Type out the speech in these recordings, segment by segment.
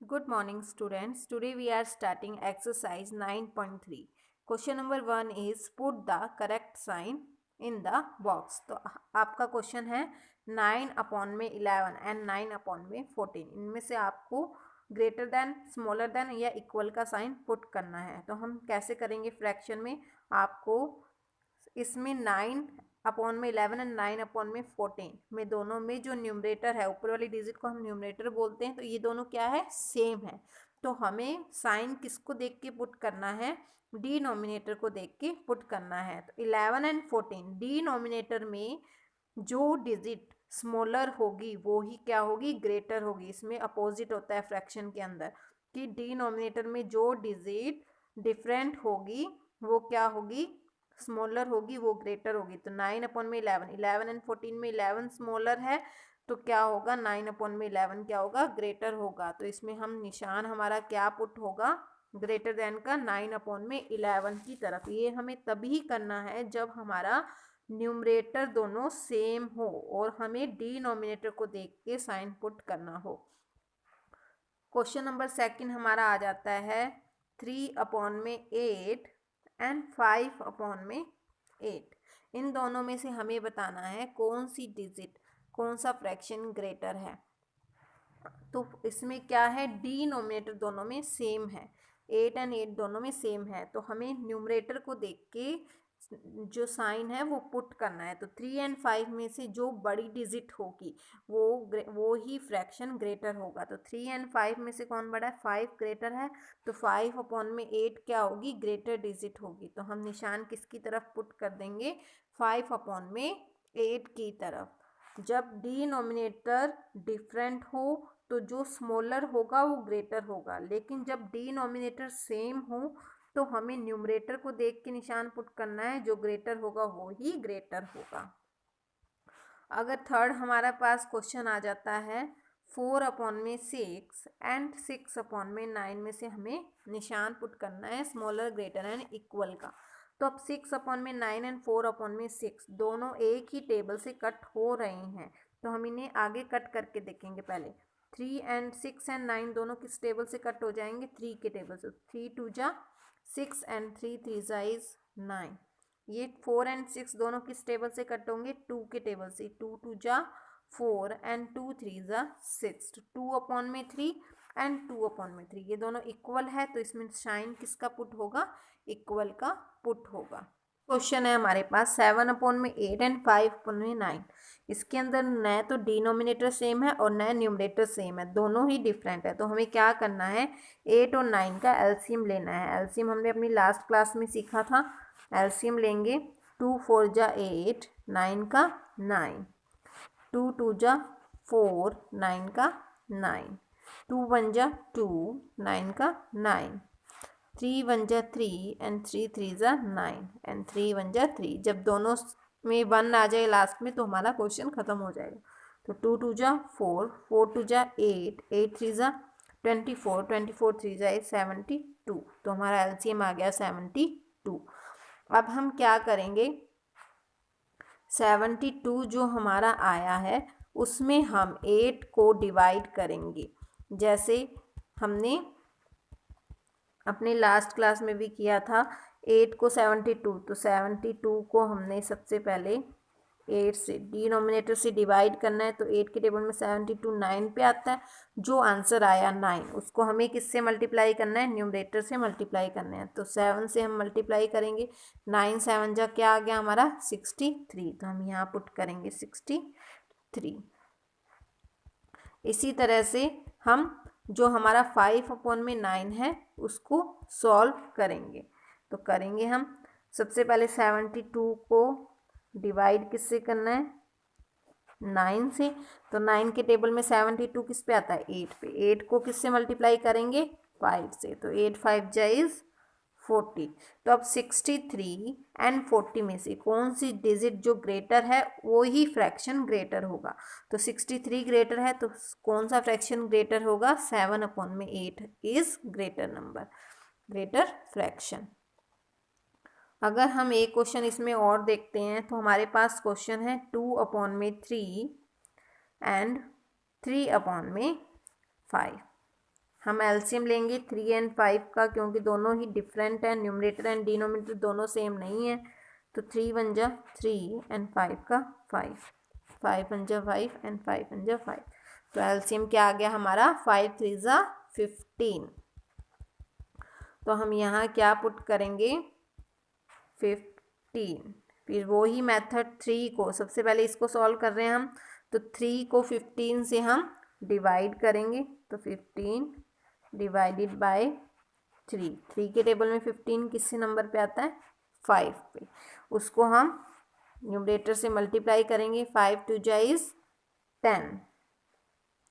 Good morning, students. Today we are starting exercise 9.3. Question number 1 is put the correct sign in the box. तो आपका question है 9/11 and 9/14. इनमें से आपको greater than, smaller than या equal का sign put करना है. तो हम कैसे करेंगे फ्रैक्शन में? आपको इसमें 9/11 एंड 9/14 में दोनों में जो न्यूमरेटर है, ऊपर वाली डिजिट को हम न्यूमरेटर बोलते हैं, तो ये दोनों क्या है? सेम है. तो हमें साइन किसको देख के पुट करना है? डिनोमिनेटर को देख के पुट करना है. तो 11 एंड 14 डिनोमिनेटर में जो डिजिट स्मॉलर होगी वो ही क्या होगी? ग्रेटर होगी. इसमें अपोजिट होता है फ्रैक्शन के अंदर कि डिनोमिनेटर में जो डिजिट डिफरेंट होगी वो क्या होगी? स्मॉलर होगी, वो ग्रेटर होगी. तो 9/11, 11 एंड 14 में 11 स्मॉलर है, तो क्या होगा? 9/11 क्या होगा? ग्रेटर होगा. तो इसमें हम निशान हमारा क्या पुट होगा? ग्रेटर देन का 9/11 की तरफ. ये हमें तभी करना है जब हमारा न्यूमरेटर दोनों सेम हो और हमें डिनोमिनेटर को देख के साइन पुट करना हो. क्वेश्चन नंबर सेकंड हमारा आ जाता है 3/8 एंड 5/8. इन दोनों में से हमें बताना है कौन सी डिजिट, कौन सा फ्रैक्शन ग्रेटर है. तो इसमें क्या है? डिनोमिनेटर दोनों में सेम है, 8 एंड 8 दोनों में सेम है. तो हमें न्यूमरेटर को देख के जो साइन है वो पुट करना है. तो 3 एंड 5 में से जो बड़ी डिजिट होगी वो ही फ्रैक्शन ग्रेटर होगा. तो 3 एंड 5 में से कौन बड़ा है? 5 ग्रेटर है. तो 5/8 क्या होगी? ग्रेटर डिजिट होगी. तो हम निशान किसकी तरफ पुट कर देंगे? 5/8 की तरफ. जब डिनोमिनेटर डिफरेंट हो तो जो स्मॉलर होगा वो ग्रेटर होगा, लेकिन जब डिनोमिनेटर सेम हो तो हमें न्यूमरेटर को देख के निशान पुट करना है, जो ग्रेटर होगा वो ही ग्रेटर होगा. अगर थर्ड हमारा पास क्वेश्चन आ जाता है 4/6 एंड 6/9 में से हमें निशान पुट करना है स्मॉलर, ग्रेटर एंड इक्वल का. तो अब 6/9 एंड 4/6 दोनों एक ही टेबल से कट हो रहे हैं, तो हम इन्हें आगे कट करके देखेंगे. पहले 3 एंड 6 एंड 9 दोनों किस टेबल से कट हो जाएंगे? 3 के टेबल से. 3 2 जा 6 एंड 3 3 जा इज 9. ये 4 एंड 6 दोनों किस टेबल से कट होंगे? 2 के टेबल से. 2 2 जा 4 एंड 2 3 जा 6. 2/3 एंड 2/3 ये दोनों इक्वल है, तो इसमें साइन किसका पुट होगा? इक्वल का पुट होगा. क्वेश्चन है हमारे पास 7/8 एंड 5/9. इसके अंदर न तो डिनोमिनेटर सेम है और न न्यूमरेटर सेम है, दोनों ही डिफरेंट है. तो हमें क्या करना है? 8 और 9 का एलसीएम लेना है. एलसीएम हमने अपनी लास्ट क्लास में सीखा था. एलसीएम लेंगे. 2 4 जा 8, 9 का 9. 2 2 जा 4, 9 का 9. 2 1 जा 2, 9 का 9. 3 1 जा 3 एंड 3 3 जा 9 एंड 3 1 जा 3. जब दोनों में 1 आ जाए लास्ट में तो हमारा क्वेश्चन खत्म हो जाएगा. तो 2 2 जा 4, 4 2 जा 8, 8 3 जा 24, 24 3 जा 72. तो हमारा एलसीएम आ गया 72. अब हम क्या करेंगे? 72 जो हमारा आया है उसमें हम 8 को डिवाइड करेंगे, जैसे हमने अपने लास्ट क्लास में भी किया था. 8 को 72, तो 72 को हमने सबसे पहले 8 से डिनोमिनेटर से डिवाइड करना है. तो 8 के टेबल में 72 9 पे आता है. जो आंसर आया 9 उसको हमें किससे मल्टीप्लाई करना है? न्यूमरेटर से मल्टीप्लाई करना है. तो 7 से हम मल्टीप्लाई करेंगे. 9 7 जा क्या आ गया हमारा? 63. तो हम यहाँ पुट करेंगे 63. इसी तरह से हम जो हमारा 5/9 है उसको सॉल्व करेंगे. तो करेंगे हम सबसे पहले 72 को डिवाइड किससे करना है? 9 से. तो 9 के टेबल में 72 किस पे आता है? 8 पे. 8 को किससे मल्टीप्लाई करेंगे? 5 से. तो 8 5 जा इज 40. तो अब 63 एंड 40 में से कौन सी डिजिट जो ग्रेटर है वो ही फ्रैक्शन ग्रेटर होगा. तो 63 ग्रेटर है, तो कौन सा फ्रैक्शन ग्रेटर होगा? 7/8 is greater number, greater fraction. अगर हम एक क्वेश्चन इसमें और देखते हैं तो हमारे पास क्वेश्चन है 2/3 एंड 3/5. हम एलसीएम लेंगे 3 एंड 5 का, क्योंकि दोनों ही डिफरेंट है, न्यूमरेटर एंड डिनोमिनेटर दोनों सेम नहीं है। तो 3 वन जा 3 एंड 5 का 5, 5 वन जा 5 एंड 5 वन जा 5। तो एलसीएम क्या आ गया हमारा 5 3 जा 15। तो हम यहाँ क्या पुट करेंगे 15। फिर वो ही मेथड 3 को, सबसे पहले इसको सॉल्व कर रहे हैं हम, तो 3 को 15 से हम डिवाइड करेंगे। तो 15 डिवाइडेड बाय 3 के टेबल में 15 किस नंबर पे आता है 5 पे, उसको हम न्यूमरेटर से मल्टीप्लाई करेंगे। 5 2 जा इज 10,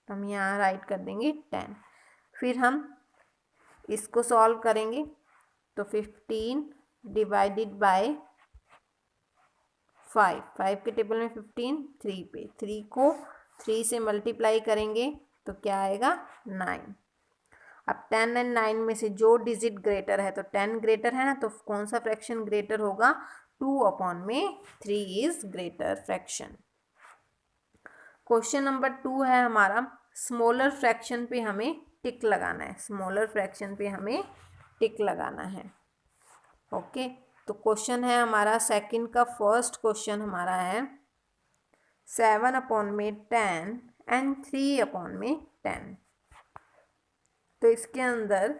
हम यहाँ राइट कर देंगे 10। फिर हम इसको सॉल्व करेंगे, तो 15 डिवाइडेड बाय 5, 5 के टेबल में 15 3 पे, 3 को 3 से मल्टीप्लाई करेंगे तो क्या आएगा 9। अब 10 एंड 9 में से जो डिजिट ग्रेटर है, तो 10 ग्रेटर है ना, तो कौन सा फ्रैक्शन ग्रेटर होगा 2/3 is greater fraction. Question number 2 है हमारा, स्मॉलर फ्रैक्शन पे हमें टिक लगाना है, स्मॉलर फ्रैक्शन पे हमें टिक लगाना है। ओके, तो क्वेश्चन है हमारा सेकंड का फर्स्ट क्वेश्चन हमारा है 7/10 एंड 3/10। तो इसके अंदर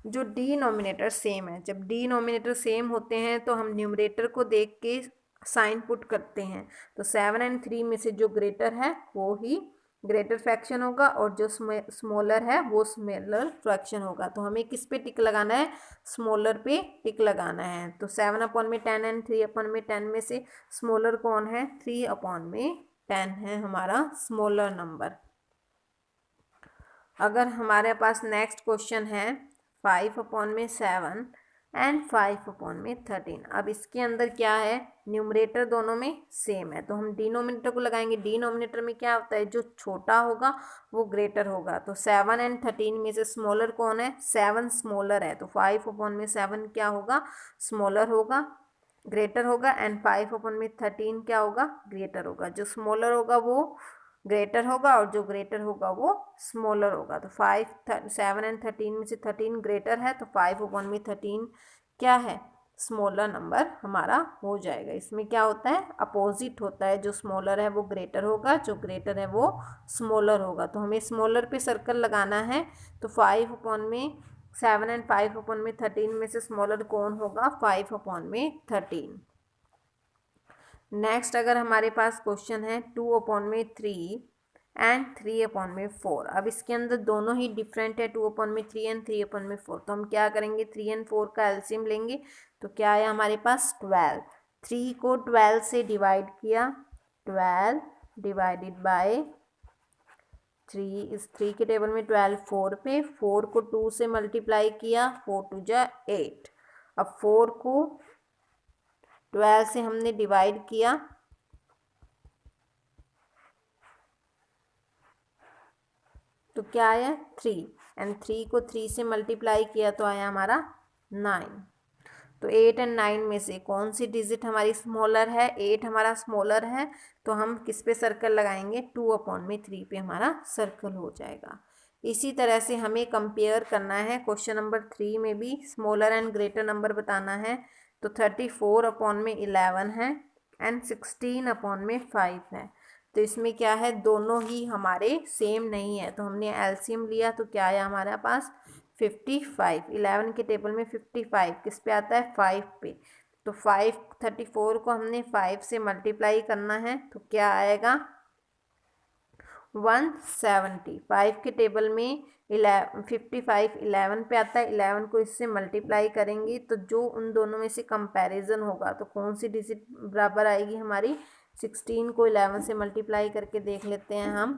जो डिनोमिनेटर सेम है, जब डिनोमिनेटर सेम होते हैं तो हम न्यूमरेटर को देख के साइन पुट करते हैं। तो 7 एंड 3 में से जो ग्रेटर है वो ही ग्रेटर फ्रैक्शन होगा, और जो स्मॉलर है वो स्मॉलर फ्रैक्शन होगा। तो हमें किस पे टिक लगाना है, स्मॉलर पे टिक लगाना है। तो 7/10 एंड 3/10 में से स्मॉलर कौन है 3/10 है हमारा स्मॉलर नंबर। अगर हमारे पास नेक्स्ट क्वेश्चन है 5/7 एंड 5/13। अब इसके अंदर क्या है, न्यूमरेटर दोनों में सेम है, तो हम डिनोमिनेटर को लगाएंगे। डिनोमिनेटर में क्या होता है, जो छोटा होगा वो ग्रेटर होगा। तो 7 एंड 13 में से स्मॉलर कौन है, 7 स्मॉलर है, तो 5/7 क्या होगा स्मॉलर होगा, ग्रेटर होगा, एंड 5/13 क्या होगा ग्रेटर होगा। जो स्मॉलर होगा वो ग्रेटर होगा और जो ग्रेटर होगा वो स्मॉलर होगा। तो 7 एंड 13 में से 13 ग्रेटर है, तो 5/13 क्या है स्मॉलर नंबर हमारा हो जाएगा। इसमें क्या होता है अपोजिट होता है, जो स्मॉलर है वो ग्रेटर होगा, जो ग्रेटर है वो स्मॉलर होगा। तो हमें स्मॉलर पे सर्कल लगाना है। तो 5/7 एंड 5/13 में से स्मॉलर कौन होगा 5/13। नेक्स्ट अगर हमारे पास क्वेश्चन है 2/3 एंड 3/4। अब इसके अंदर दोनों ही डिफरेंट है 2/3 एंड 3/4। तो हम क्या करेंगे 3 एंड 4 का एलसीएम लेंगे। तो क्या है हमारे पास 12, 3 को 12 से डिवाइड किया, 12 डिवाइडेड बाय 3, इस 3 के टेबल में 12 4 पे, 4 को 2 से मल्टीप्लाई किया, 4 2 जा 8। अब 4 को 12 से हमने डिवाइड किया, तो क्या आया 3, एंड 3 को 3 से मल्टीप्लाई किया तो आया हमारा 9। तो 8 एंड 9 में से कौन सी डिजिट हमारी स्मॉलर है, 8 हमारा स्मॉलर है, तो हम किस पे सर्कल लगाएंगे 2/3 पे हमारा सर्कल हो जाएगा। इसी तरह से हमें कंपेयर करना है, क्वेश्चन नंबर 3 में भी स्मॉलर एंड ग्रेटर नंबर बताना है। तो 34/11 है एंड 16/5 है। तो इसमें क्या है दोनों ही हमारे सेम नहीं है, तो हमने एलसीएम लिया, तो क्या आया हमारे पास 55। 11 के टेबल में 55 किस पे आता है 5 पे। तो 34 को हमने 5 से मल्टीप्लाई करना है, तो क्या आएगा 170। 5 के टेबल में 55 11 पे आता है, 11 को इससे मल्टीप्लाई करेंगे तो जो उन दोनों में से कंपैरिजन होगा तो कौन सी डिजिट बराबर आएगी हमारी 16 को 11 से मल्टीप्लाई करके देख लेते हैं हम।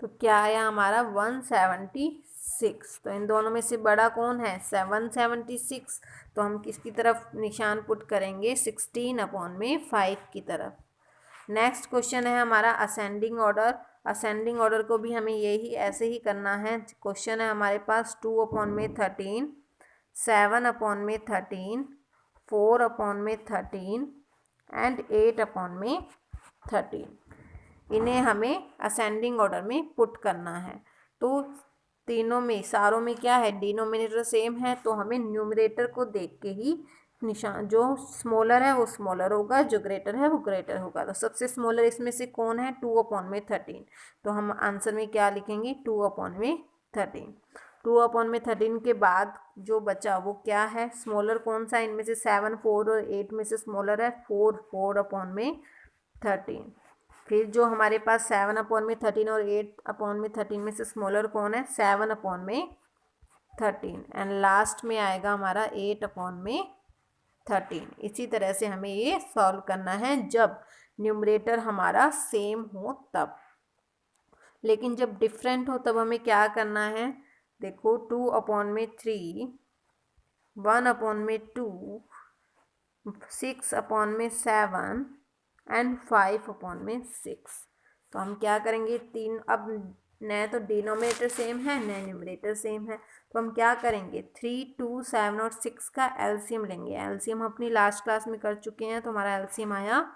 तो क्या आया हमारा 176। तो इन दोनों में से बड़ा कौन है 176। तो हम किसकी तरफ निशान पुट करेंगे 16/5 की तरफ। नेक्स्ट क्वेश्चन है हमारा असेंडिंग ऑर्डर। असेंडिंग ऑर्डर को भी हमें यही ऐसे ही करना है। क्वेश्चन है हमारे पास 2/13, 7/13, 4/13 एंड 8/13। इन्हें हमें असेंडिंग ऑर्डर में पुट करना है। तो तीनों में सारों में क्या है, डिनोमिनेटर सेम है, तो हमें न्यूमरेटर को देख के ही निशान, जो स्मॉलर है वो स्मॉलर होगा, जो ग्रेटर है वो ग्रेटर होगा। तो सबसे स्मॉलर इसमें से कौन है, 2/13। तो हम आंसर में क्या लिखेंगे, 2/13। 2/13 के बाद जो बचा वो क्या है, स्मॉलर कौन सा, इनमें से 7, 4 और 8 में से स्मॉलर है 4/13। फिर जो हमारे पास 7/13 और 8/13 में से स्मॉलर कौन है, 7/13। एंड लास्ट में आएगा हमारा 8/13। इसी तरह से हमें ये सॉल्व करना है जब न्यूमरेटर हमारा सेम हो तब। लेकिन जब डिफरेंट हो तब हमें क्या करना है, देखो 2/3, 1/2, 6/7 एंड 5/6। तो हम क्या करेंगे, तीन, अब न तो डिनोमिनेटर सेम है न न्यूमरेटर सेम है, तो हम क्या करेंगे, 3, 2, 7 और 6 का एलसीएम लेंगे। एलसीएम अपनी लास्ट क्लास में कर चुके हैं, तो हमारा एलसीएम आया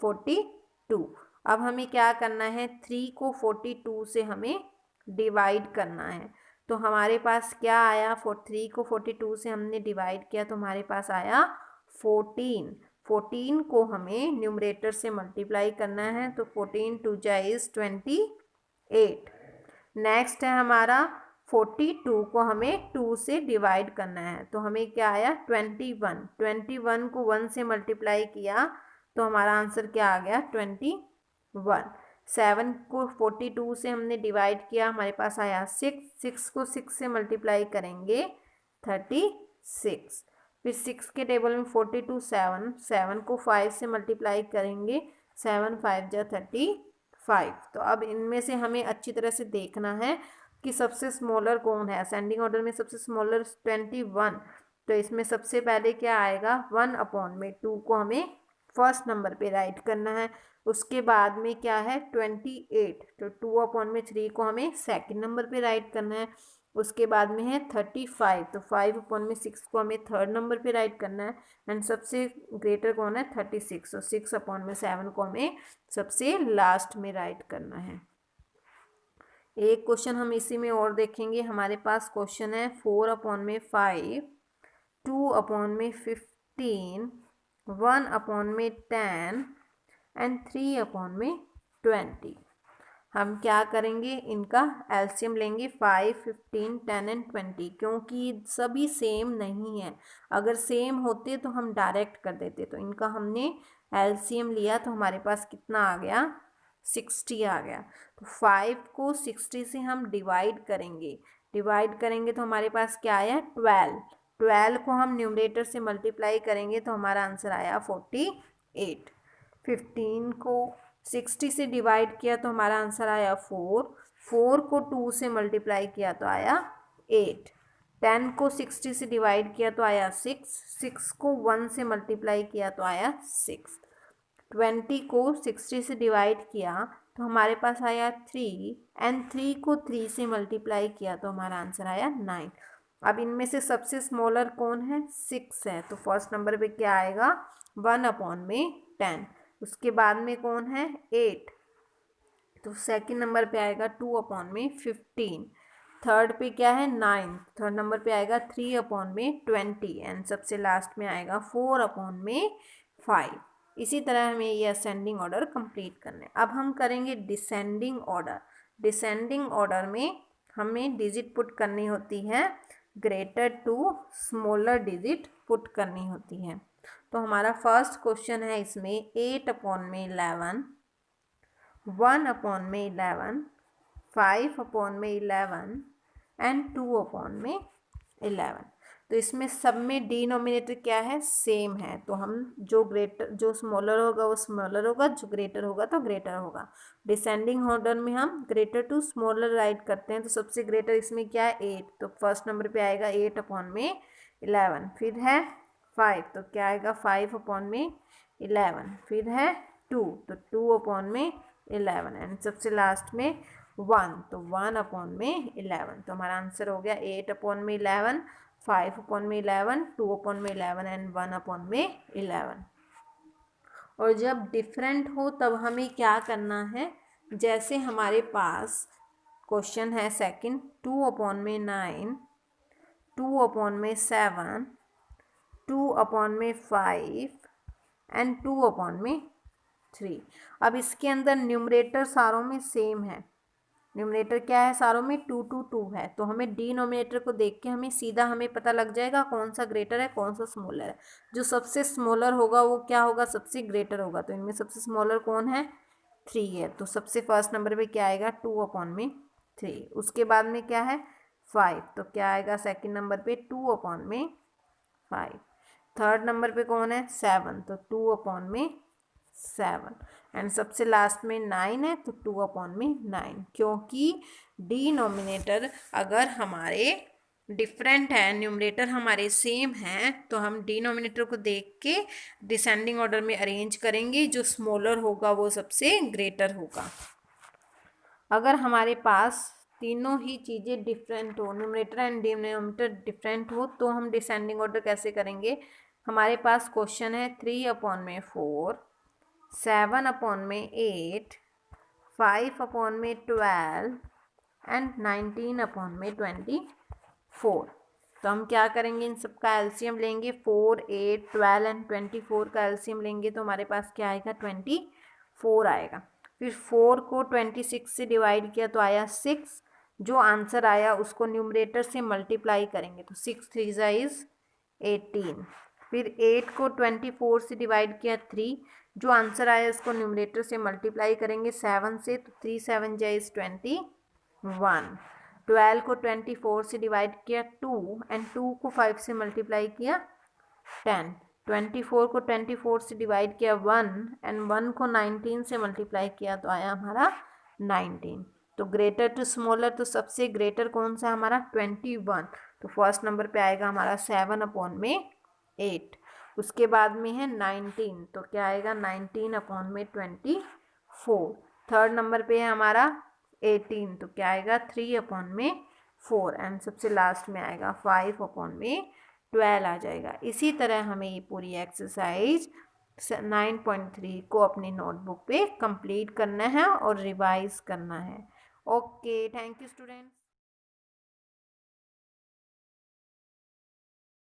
42। अब हमें क्या करना है, 3 को 42 से हमें डिवाइड करना है। तो हमारे पास क्या आया, 3 को 42 से हमने डिवाइड किया तो हमारे पास आया 14। 14 को हमें न्यूमरेटर से मल्टीप्लाई करना है, तो 14 2 जा इज 28। नेक्स्ट है हमारा 42 को हमें 2 से डिवाइड करना है, तो हमें क्या आया 21। 21 को 1 से मल्टीप्लाई किया तो हमारा आंसर क्या आ गया 21। 7 को 42 से हमने डिवाइड किया, हमारे पास आया 6। 6 को 6 से मल्टीप्लाई करेंगे 36। फिर 6 के टेबल में 42, 7, 7 को 5 से मल्टीप्लाई करेंगे, 7 5 जा 35। तो अब इनमें से हमें अच्छी तरह से देखना है कि सबसे स्मॉलर कौन है। असेंडिंग ऑर्डर में सबसे स्मॉलर 21, तो इसमें सबसे पहले क्या आएगा, 1/2 को हमें फर्स्ट नंबर पे राइट करना है। उसके बाद में क्या है 28, तो 2/3 को हमें सेकंड नंबर पे राइट करना है। उसके बाद में है 35, तो 5/6 को हमें थर्ड नंबर पे राइट करना है। एंड सबसे ग्रेटर कौन है 36, तो 6/7 को हमें सबसे लास्ट में राइट करना है। एक क्वेश्चन हम इसी में और देखेंगे। हमारे पास क्वेश्चन है 4/5, 2/15, 1/10 एंड 3/20। हम क्या करेंगे, इनका एलसीएम लेंगे 5, 15, 10 एंड 20, क्योंकि सभी सेम नहीं है। अगर सेम होते तो हम डायरेक्ट कर देते, तो इनका हमने एलसीएम लिया तो हमारे पास कितना आ गया, 60 आ गया। तो 5 को 60 से हम डिवाइड करेंगे तो हमारे पास क्या आया 12। 12 को हम न्यूमरेटर से मल्टीप्लाई करेंगे तो हमारा आंसर आया 48। 15 को 60 से डिवाइड किया तो हमारा आंसर आया 4। 4 को 2 से मल्टीप्लाई किया तो आया 8। 10 को 60 से डिवाइड किया तो आया 6। 6 को 1 से मल्टीप्लाई किया तो आया 6। 20 को 60 से डिवाइड किया तो हमारे पास आया 3 एंड 3 को 3 से मल्टीप्लाई किया तो हमारा आंसर आया 9। अब इनमें से सबसे स्मॉलर कौन है, 6 है, तो फर्स्ट नंबर पे क्या आएगा 1/10। उसके बाद में कौन है 8, तो सेकंड नंबर पे आएगा 2/15। थर्ड पे क्या है 9, थर्ड नंबर पे आएगा 3/20 एंड सबसे लास्ट में आएगा 4/5। इसी तरह हमें ये असेंडिंग ऑर्डर कंप्लीट करना है। अब हम करेंगे डिसेंडिंग ऑर्डर। डिसेंडिंग ऑर्डर में हमें डिजिट पुट करनी होती है, greater to smaller digit put करनी होती है। तो हमारा फर्स्ट क्वेश्चन है इसमें 8/11, 1/11, 5/11 एंड 2/11। तो इसमें सब में डिनोमिनेटर क्या है, सेम है, तो हम जो स्मॉलर होगा वो स्मॉलर होगा, जो ग्रेटर होगा तो ग्रेटर होगा। डिसेंडिंग ऑर्डर में हम ग्रेटर टू स्मॉलर राइट करते हैं, तो सबसे ग्रेटर इसमें क्या है 8, तो फर्स्ट नंबर पे आएगा 8/11। फिर है 5, तो क्या आएगा 5/11। फिर है 2, तो 2/11 एंड सबसे लास्ट में 1, तो 1/11। तो हमारा आंसर हो गया 8/11, 5/11, 2/11 एंड 1/11। और जब डिफरेंट हो तब हमें क्या करना है, जैसे हमारे पास क्वेश्चन है सेकंड, 2/9, 2/7, 2/5 एंड 2/3। अब इसके अंदर न्यूमरेटर सारों में सेम है, न्यूमरेटर क्या है सारों में 2 2 2 है, तो हमें डिनोमिनेटर को देख के हमें सीधा हमें पता लग जाएगा कौन सा ग्रेटर है कौन सा स्मॉलर है। जो सबसे स्मॉलर होगा वो क्या होगा, सबसे ग्रेटर होगा। तो इनमें सबसे स्मॉलर कौन है, 3 है, तो सबसे फर्स्ट नंबर पे क्या आएगा 2/3। उसके बाद में क्या है 5, तो क्या आएगा सेकंड नंबर पे 2/5। थर्ड नंबर पे कौन है 7, तो 2/7 एंड सबसे लास्ट में 9 है, तो 2/9। क्योंकि डिनोमिनेटर अगर हमारे डिफरेंट है, न्यूमरेटर हमारे सेम हैं, तो हम डिनोमिनेटर को देख के डिसेंडिंग ऑर्डर में अरेंज करेंगे, जो स्मॉलर होगा वो सबसे ग्रेटर होगा। अगर हमारे पास तीनों ही चीज़ें डिफरेंट हो, न्यूमरेटर एंड डिनोमिनेटर डिफरेंट हो, तो हम डिसेंडिंग ऑर्डर कैसे करेंगे। हमारे पास क्वेश्चन है 3/4, 7/8, 5/12 एंड 19/24। तो हम क्या करेंगे, इन सब का एलसीएम लेंगे, 4, 8, 12 एंड 24 का एलसीएम लेंगे, तो हमारे पास क्या आएगा 24 आएगा। फिर 4 को 26 से डिवाइड किया तो आया 6, जो आंसर आया उसको न्यूमरेटर से मल्टीप्लाई करेंगे, तो 6 3 इज 18। फिर 8 को 24 से डिवाइड किया 3, जो आंसर आया उसको न्यूमरेटर से मल्टीप्लाई करेंगे 7 से, तो 3 7 इज 21। 12 को 24 से डिवाइड किया 2 एंड 2 को 5 से मल्टीप्लाई किया 10। 24 को 24 से डिवाइड किया 1 एंड 1 को 19 से मल्टीप्लाई किया तो आया हमारा 19। तो ग्रेटर टू स्मॉलर, तो सबसे ग्रेटर कौन सा हमारा 21, तो फर्स्ट नंबर पे आएगा हमारा 7/8। उसके बाद में है 19, तो क्या आएगा 19/24। थर्ड नंबर पे है हमारा 18, तो क्या आएगा 3/4 एंड सबसे लास्ट में आएगा 5/12 आ जाएगा। इसी तरह हमें ये पूरी एक्सरसाइज 9.3 को अपनी नोटबुक पे कंप्लीट करना है और रिवाइज करना है। Okay, thank you students.